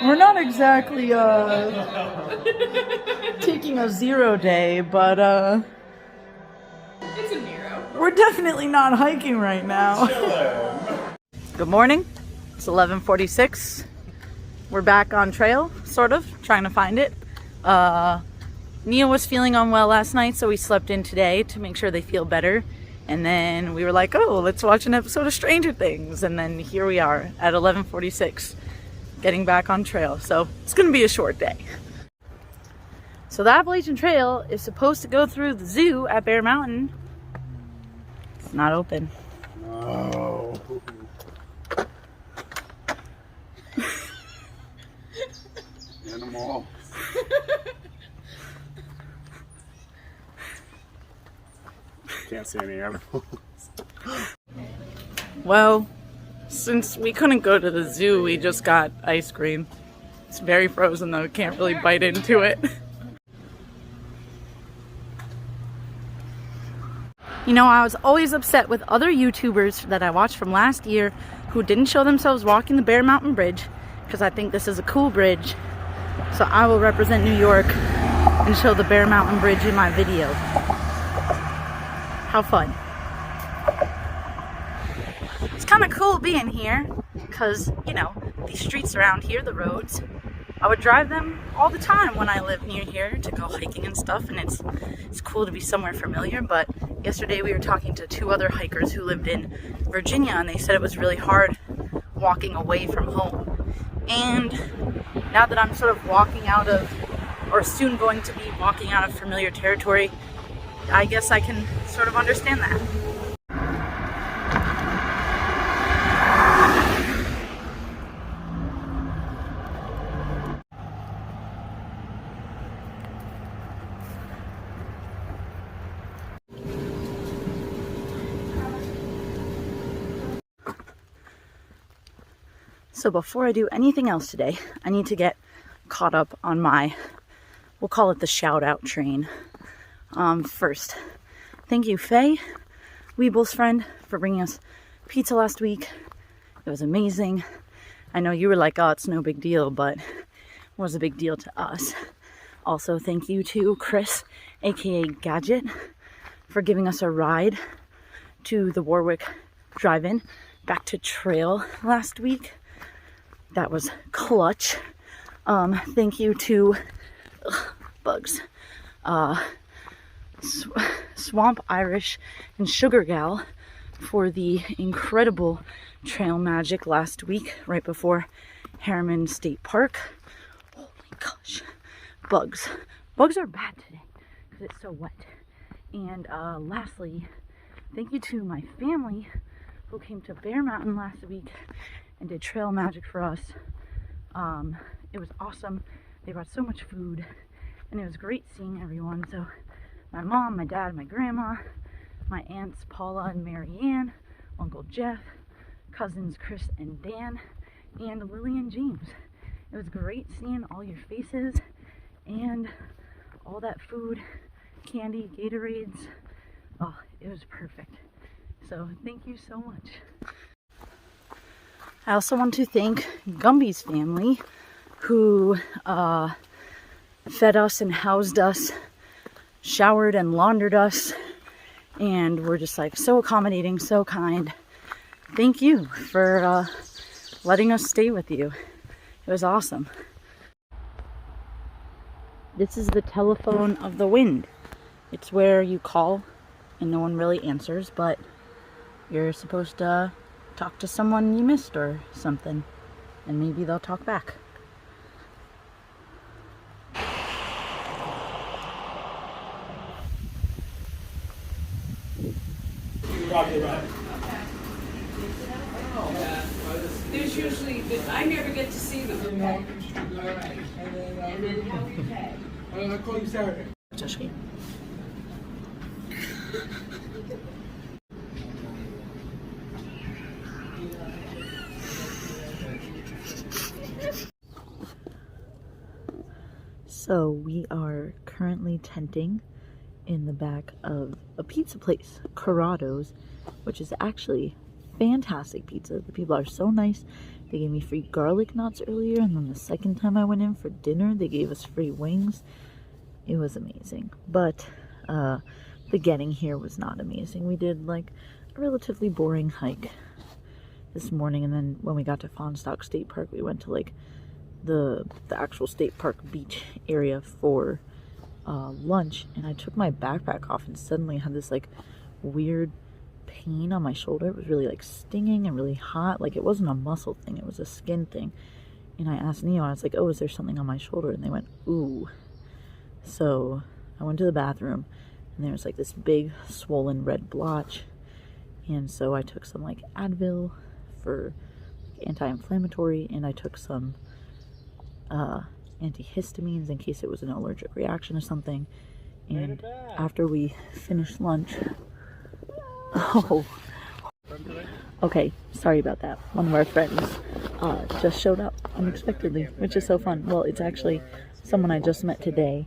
We're not exactly taking a 0 day, but It's a Nero. we're definitely not hiking right now. Good morning. It's 11:46. We're back on trail, sort of, trying to find it. Nia was feeling unwell last night, so we slept in today to make sure they feel better. And then we were like, oh, let's watch an episode of Stranger Things. And then here we are at 11:46, getting back on trail. So it's gonna be a short day. So the Appalachian Trail is supposed to go through the zoo at Bear Mountain. It's not open. No. Animal. Can't see any animals. Well, since we couldn't go to the zoo, we just got ice cream. It's very frozen though, can't really bite into it. You know, I was always upset with other YouTubers that I watched from last year who didn't show themselves walking the Bear Mountain Bridge, because I think this is a cool bridge. So I will represent New York and show the Bear Mountain Bridge in my video. How fun. It's kind of cool being here because, you know, these streets around here, the roads, I would drive them all the time when I lived near here to go hiking and stuff, and it's cool to be somewhere familiar. But yesterday we were talking to 2 other hikers who lived in Virginia, and they said it was really hard walking away from home. And now that I'm sort of walking out of, or soon going to be walking out of familiar territory, I guess I can sort of understand that. So before I do anything else today, I need to get caught up on my, we'll call it the shout out train. First, thank you, Faye, Weeble's friend, for bringing us pizza last week. It was amazing. I know you were like, oh, it's no big deal, but it was a big deal to us. Also, thank you to Chris, aka Gadget, for giving us a ride to the Warwick Drive-In back to trail last week. That was clutch. Thank you to bugs. Swamp Irish and Sugar Gal for the incredible trail magic last week right before Harriman State Park. Holy gosh, bugs are bad today because it's so wet. And lastly, thank you to my family who came to Bear Mountain last week and did trail magic for us. It was awesome. They brought so much food and it was great seeing everyone. So my mom, my dad, my grandma, my aunts Paula and Mary Ann, Uncle Jeff, cousins Chris and Dan, and Lily and James. It was great seeing all your faces and all that food, candy, Gatorades. Oh, it was perfect. So thank you so much. I also want to thank Gumby's family who fed us and housed us, showered and laundered us, and were just like so accommodating, so kind. Thank you for letting us stay with you. It was awesome. This is the telephone of the wind. It's where you call and no one really answers, but you're supposed to talk to someone you missed or something, and maybe they'll talk back. There's usually, I never get to see them. I'll call you Saturday. So we are currently tenting in the back of a pizza place, Corrado's, which is actually fantastic pizza. The people are so nice They gave me free garlic knots earlier, and then the second time I went in for dinner, they gave us free wings. It was amazing. But the getting here was not amazing. We did like a relatively boring hike this morning, and then when we got to Fonsdock State Park, we went to like the actual state park beach area for lunch, and I took my backpack off and suddenly I had this like weird pain on my shoulder. It was really like stinging and really hot. Like it wasn't a muscle thing, it was a skin thing. And I asked Neo, I was like, oh, is there something on my shoulder? And they went, ooh. So I went to the bathroom and there was like this big swollen red blotch, and so I took some like Advil for anti-inflammatory, and I took some antihistamines in case it was an allergic reaction or something. And after we finished lunch, oh, okay, sorry about that. One of our friends just showed up unexpectedly, which is so fun. Well, it's actually someone I just met today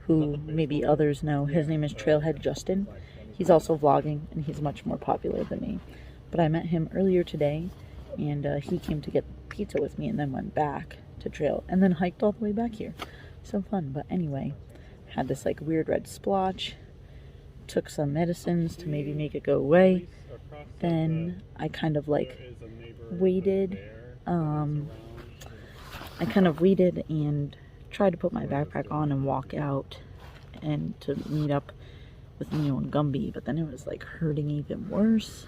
who maybe others know. His name is Trailhead Justin. He's also vlogging, and he's much more popular than me. But I met him earlier today, and he came to get pizza with me and then went back to trail and then hiked all the way back here. So fun. But anyway, had this like weird red splotch, took some medicines to maybe make it go away. Then I kind of like waited and tried to put my backpack on and walk out and to meet up with Neo and Gumby, but then it was like hurting even worse.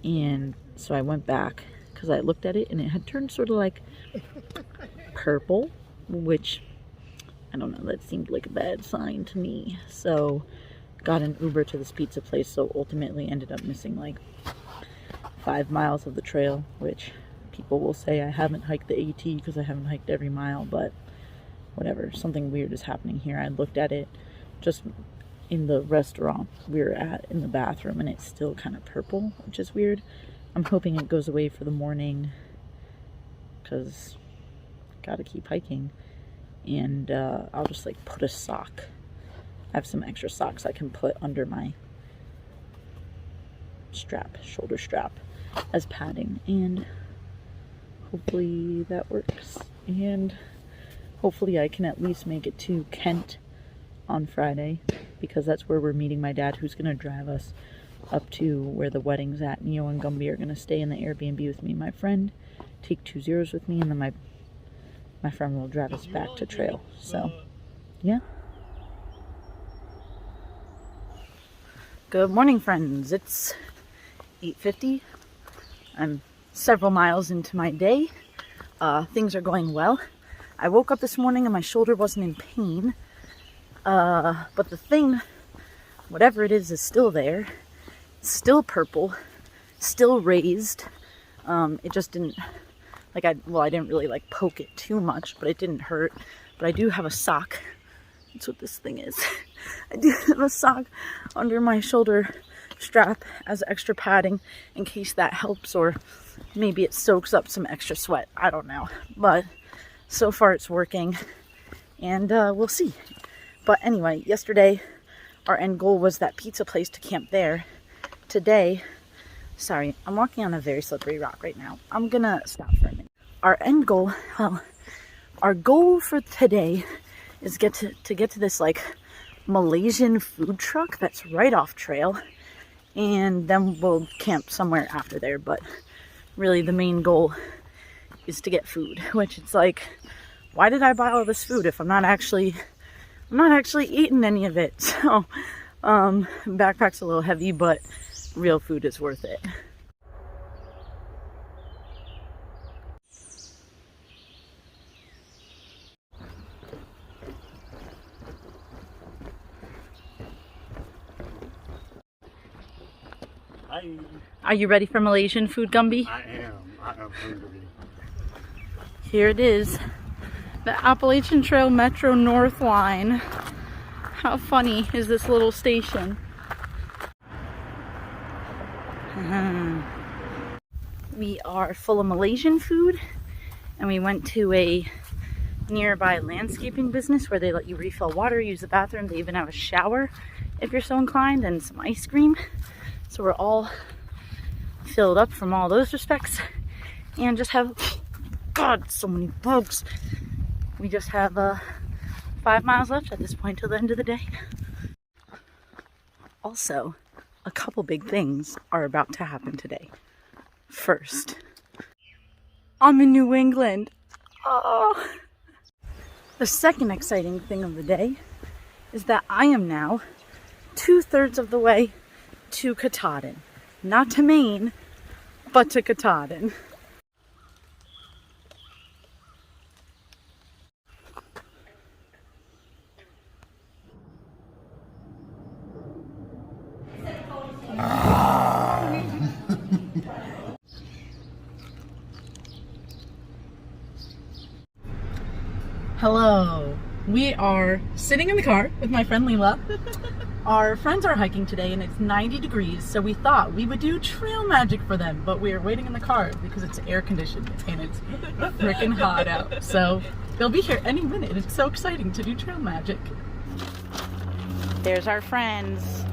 And so I went back because I looked at it and it had turned sort of like purple, which I don't know, that seemed like a bad sign to me. So got an Uber to this pizza place, so ultimately ended up missing like 5 miles of the trail, which people will say I haven't hiked the AT because I haven't hiked every mile, but whatever, something weird is happening here. I looked at it just in the restaurant we were at in the bathroom, and it's still kind of purple, which is weird. I'm hoping it goes away for the morning because gotta keep hiking. And I'll just like put a sock. I have some extra socks I can put under my strap, shoulder strap, as padding, and hopefully that works. And hopefully I can at least make it to Kent on Friday, because that's where we're meeting my dad, who's going to drive us up to where the wedding's at. Neo and Gumby are going to stay in the Airbnb with me and my friend, take 2 zeros with me, and then my friend will drive us back to trail. So yeah. Good morning, friends. It's 8:50. I'm several miles into my day. Things are going well. I woke up this morning and my shoulder wasn't in pain. But the thing, whatever it is still there. It's still purple, still raised. It just didn't, like I didn't really like poke it too much, but it didn't hurt. But I do have a sock. That's what this thing is. I do have a sock under my shoulder strap as extra padding in case that helps, or maybe it soaks up some extra sweat. I don't know. But so far it's working, and we'll see. But anyway, yesterday our end goal was that pizza place, to camp there. Today, sorry, I'm walking on a very slippery rock right now. I'm gonna stop for a minute. Our end goal, well, our goal for today is to get to this like Malaysian food truck that's right off trail, and then we'll camp somewhere after there. But really the main goal is to get food, which it's like, why did I buy all this food if I'm not actually eating any of it? So backpack's a little heavy, but real food is worth it. Are you ready for Malaysian food, Gumby? I am hungry. Here it is. The Appalachian Trail Metro North Line. How funny is this little station? We are full of Malaysian food, and we went to a nearby landscaping business where they let you refill water, use the bathroom. They even have a shower if you're so inclined, and some ice cream. So we're all filled up from all those respects, and just have God, so many bugs. We just have 5 miles left at this point till the end of the day. Also, a couple big things are about to happen today. First, I'm in New England. Oh. The second exciting thing of the day is that I am now 2/3 of the way to Katahdin. Not to Maine, but to Katahdin. Hello. We are sitting in the car with my friend Leela. Our friends are hiking today and it's 90 degrees, so we thought we would do trail magic for them, but we are waiting in the car because it's air conditioned and it's freaking hot out. So they'll be here any minute. It's so exciting to do trail magic. There's our friends.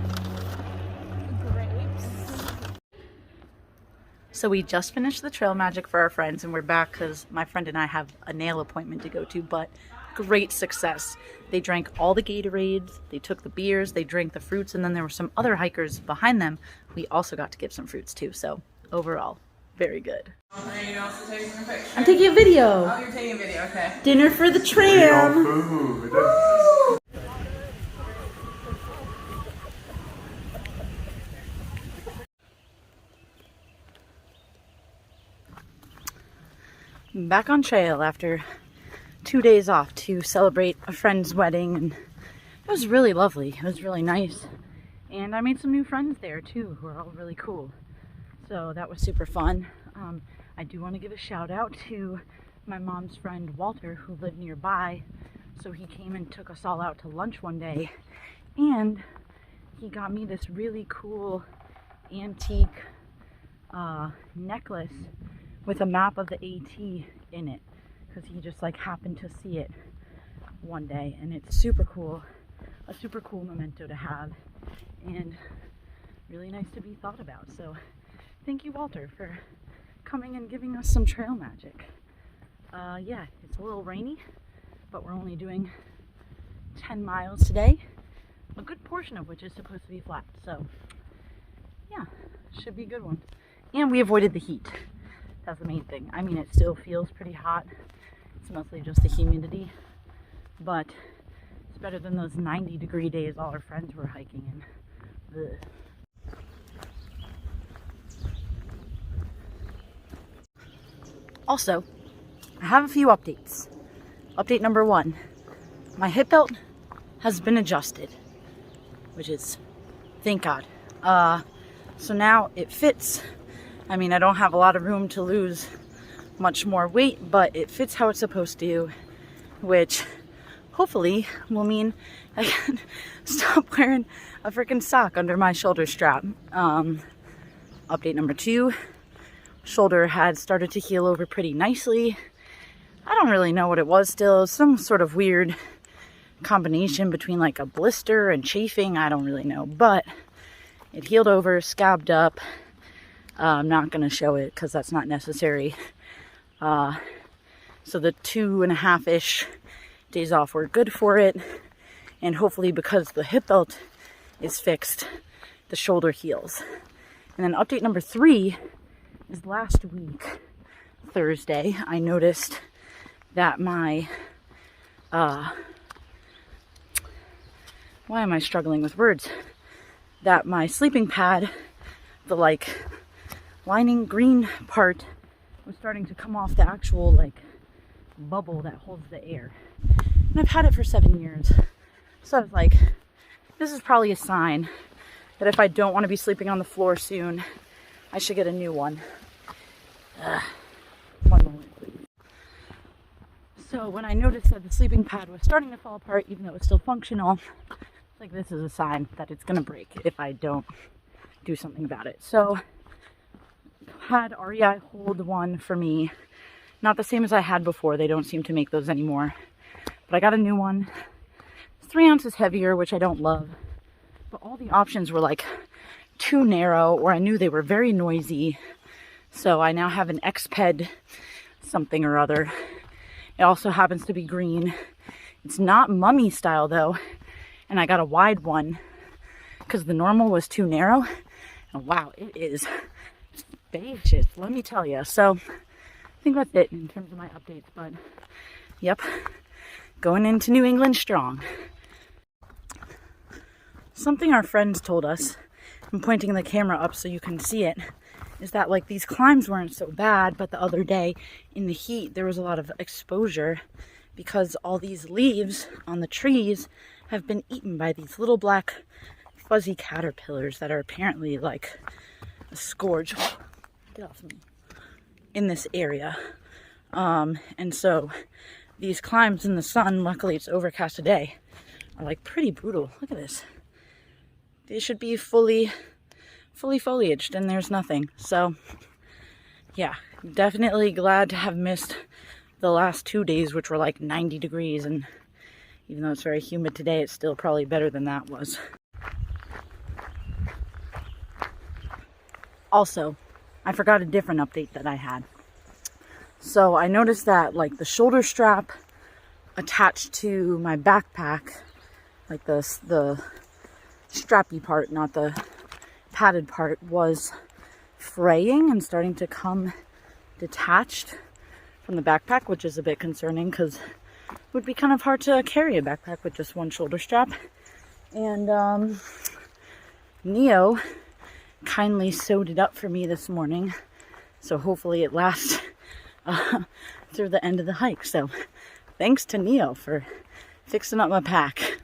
So we just finished the trail magic for our friends and we're back because my friend and I have a nail appointment to go to, but great success. They drank all the Gatorades, they took the beers, they drank the fruits, and then there were some other hikers behind them. We also got to give some fruits too, so overall, very good. Are you also taking a picture? I'm taking a video. Oh, you're taking a video, okay. Dinner for the tram. Back on trail after 2 days off to celebrate a friend's wedding, and it was really lovely. It was really nice, and I made some new friends there too who are all really cool, so that was super fun. I do want to give a shout out to my mom's friend Walter, who lived nearby, so he came and took us all out to lunch one day, and he got me this really cool antique necklace with a map of the AT in it, because he just like happened to see it one day, and it's super cool, a super cool memento to have, and really nice to be thought about. So thank you, Walter, for coming and giving us some trail magic. Yeah, it's a little rainy, but we're only doing 10 miles today, a good portion of which is supposed to be flat, so yeah, should be a good one. And we avoided the heat. That's the main thing. I mean, it still feels pretty hot. It's mostly just the humidity, but it's better than those 90-degree days all our friends were hiking in. Ugh. Also, I have a few updates. Update number 1, my hip belt has been adjusted, which is, thank God. So now it fits. I mean, I don't have a lot of room to lose much more weight, but it fits how it's supposed to, which hopefully will mean I can stop wearing a freaking sock under my shoulder strap. Update number 2, shoulder had started to heal over pretty nicely. I don't really know what it was still, some sort of weird combination between like a blister and chafing, I don't really know, but it healed over, scabbed up. I'm not going to show it because that's not necessary. So the 2.5-ish days off were good for it. And hopefully, because the hip belt is fixed, the shoulder heals. And then update number 3 is last week, Thursday, I noticed that my, why am I struggling with words? That my sleeping pad, the like lining green part, was starting to come off the actual like bubble that holds the air. And I've had it for 7 years. So I was like, this is probably a sign that if I don't want to be sleeping on the floor soon, I should get a new one. One moment, please. So when I noticed that the sleeping pad was starting to fall apart, even though it was still functional, it's like, this is a sign that it's gonna break if I don't do something about it. So had REI hold one for me, not the same as I had before. They don't seem to make those anymore, but I got a new one. It's 3 ounces heavier, which I don't love, but all the options were like too narrow, or I knew they were very noisy. So I now have an X-Ped something or other. It also happens to be green. It's not mummy style though, and I got a wide one because the normal was too narrow. And wow, it is spacious, let me tell you. So I think that's it in terms of my updates, but yep, going into New England strong. Something our friends told us, I'm pointing the camera up so you can see it, is that like these climbs weren't so bad, but the other day in the heat there was a lot of exposure because all these leaves on the trees have been eaten by these little black fuzzy caterpillars that are apparently like a scourge. Get off me. In this area. And so these climbs in the sun, luckily it's overcast today, are like pretty brutal. Look at this. They should be fully foliaged and there's nothing. So yeah, definitely glad to have missed the last 2 days, which were like 90 degrees, and even though it's very humid today, it's still probably better than that was. Also, I forgot a different update that I had. So I noticed that like the shoulder strap attached to my backpack, like the strappy part, not the padded part, was fraying and starting to come detached from the backpack, which is a bit concerning because it would be kind of hard to carry a backpack with just one shoulder strap. And Neo kindly sewed it up for me this morning, so hopefully it lasts through the end of the hike. So thanks to Neo for fixing up my pack.